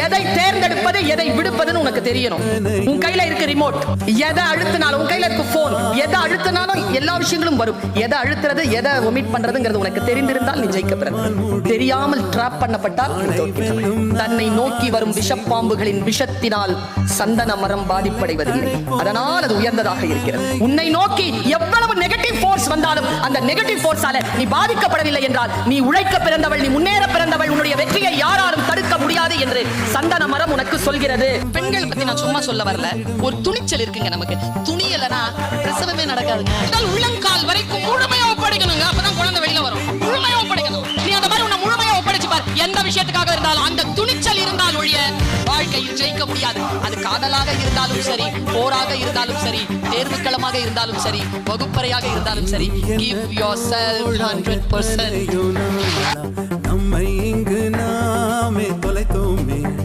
எதை தேர்ந்தெடுப்பது எதை விடுப்பதுன்னு உனக்கு தெரியணும். உன் கையில இருக்க ரிமோட், எதை அழுத்தினாலும் உன் கையில இருக்க போன், எதை அழுத்தினாலும் எல்லா விஷயங்களும் வரும். எதை அழுத்துறது எதை ஒமிட் பண்றதுங்கிறது உனக்கு தெரிந்திருந்தால் நீ ஜெயிக்க பிறந்த. தெரியாமல் டிராப் பண்ணப்பட்டால் தன்னை நோக்கி வரும் விஷப்பாம்புகளின் விஷத்தினால் சந்தன மரம் பாதிப்படைவதில்லை. அதனால் அது உயர்ந்ததாக இருக்கிறது. உன்னை நோக்கி எவ்வளவு நெகட்டிவ் ஃபோர்ஸ் வந்தாலும் அந்த நெகட்டிவ் ஃபோர்ஸால நீ பாதிக்கப்படவில்லை என்றால் நீ உழைக்க பிறந்தவள், நீ முன்னேற பிறந்தவள். உன்னுடைய வெற்றியை யாராலும் தடுக்க முடியாது என்று சந்தன மரம் உனக்கு சொல்கிறது. பெண்கள் பத்தி நான் சும்மா சொல்ல வரல, ஒரு துணிச்சல் இருக்குங்க நமக்கு. துணியலனா பிரசவமே நடக்காதுங்க. உள்ளங்கால் வரைக்கும் முழுமையா ஒப்படைக்கணுங்க. அப்பதான் குழந்தை வெளியில வரும். முழுமையா ஒப்படைக்கணும். நீ அந்த மாதிரி உன்னை முழுமையா ஒப்படைச்சு பார். எந்த விஷயத்துக்காக இருந்தாலும் அந்த துணிச்சல் இருந்தால் ஒழிய வாழ்க்கையில் ஜெயிக்க முடியாது. அது காதலாக இருந்தாலும் சரி, போராக இருந்தாலும் சரி, தேர்வுக்களமாக இருந்தாலும் சரி, வகுப்பறையாக இருந்தாலும் சரி. Give yourself 100%.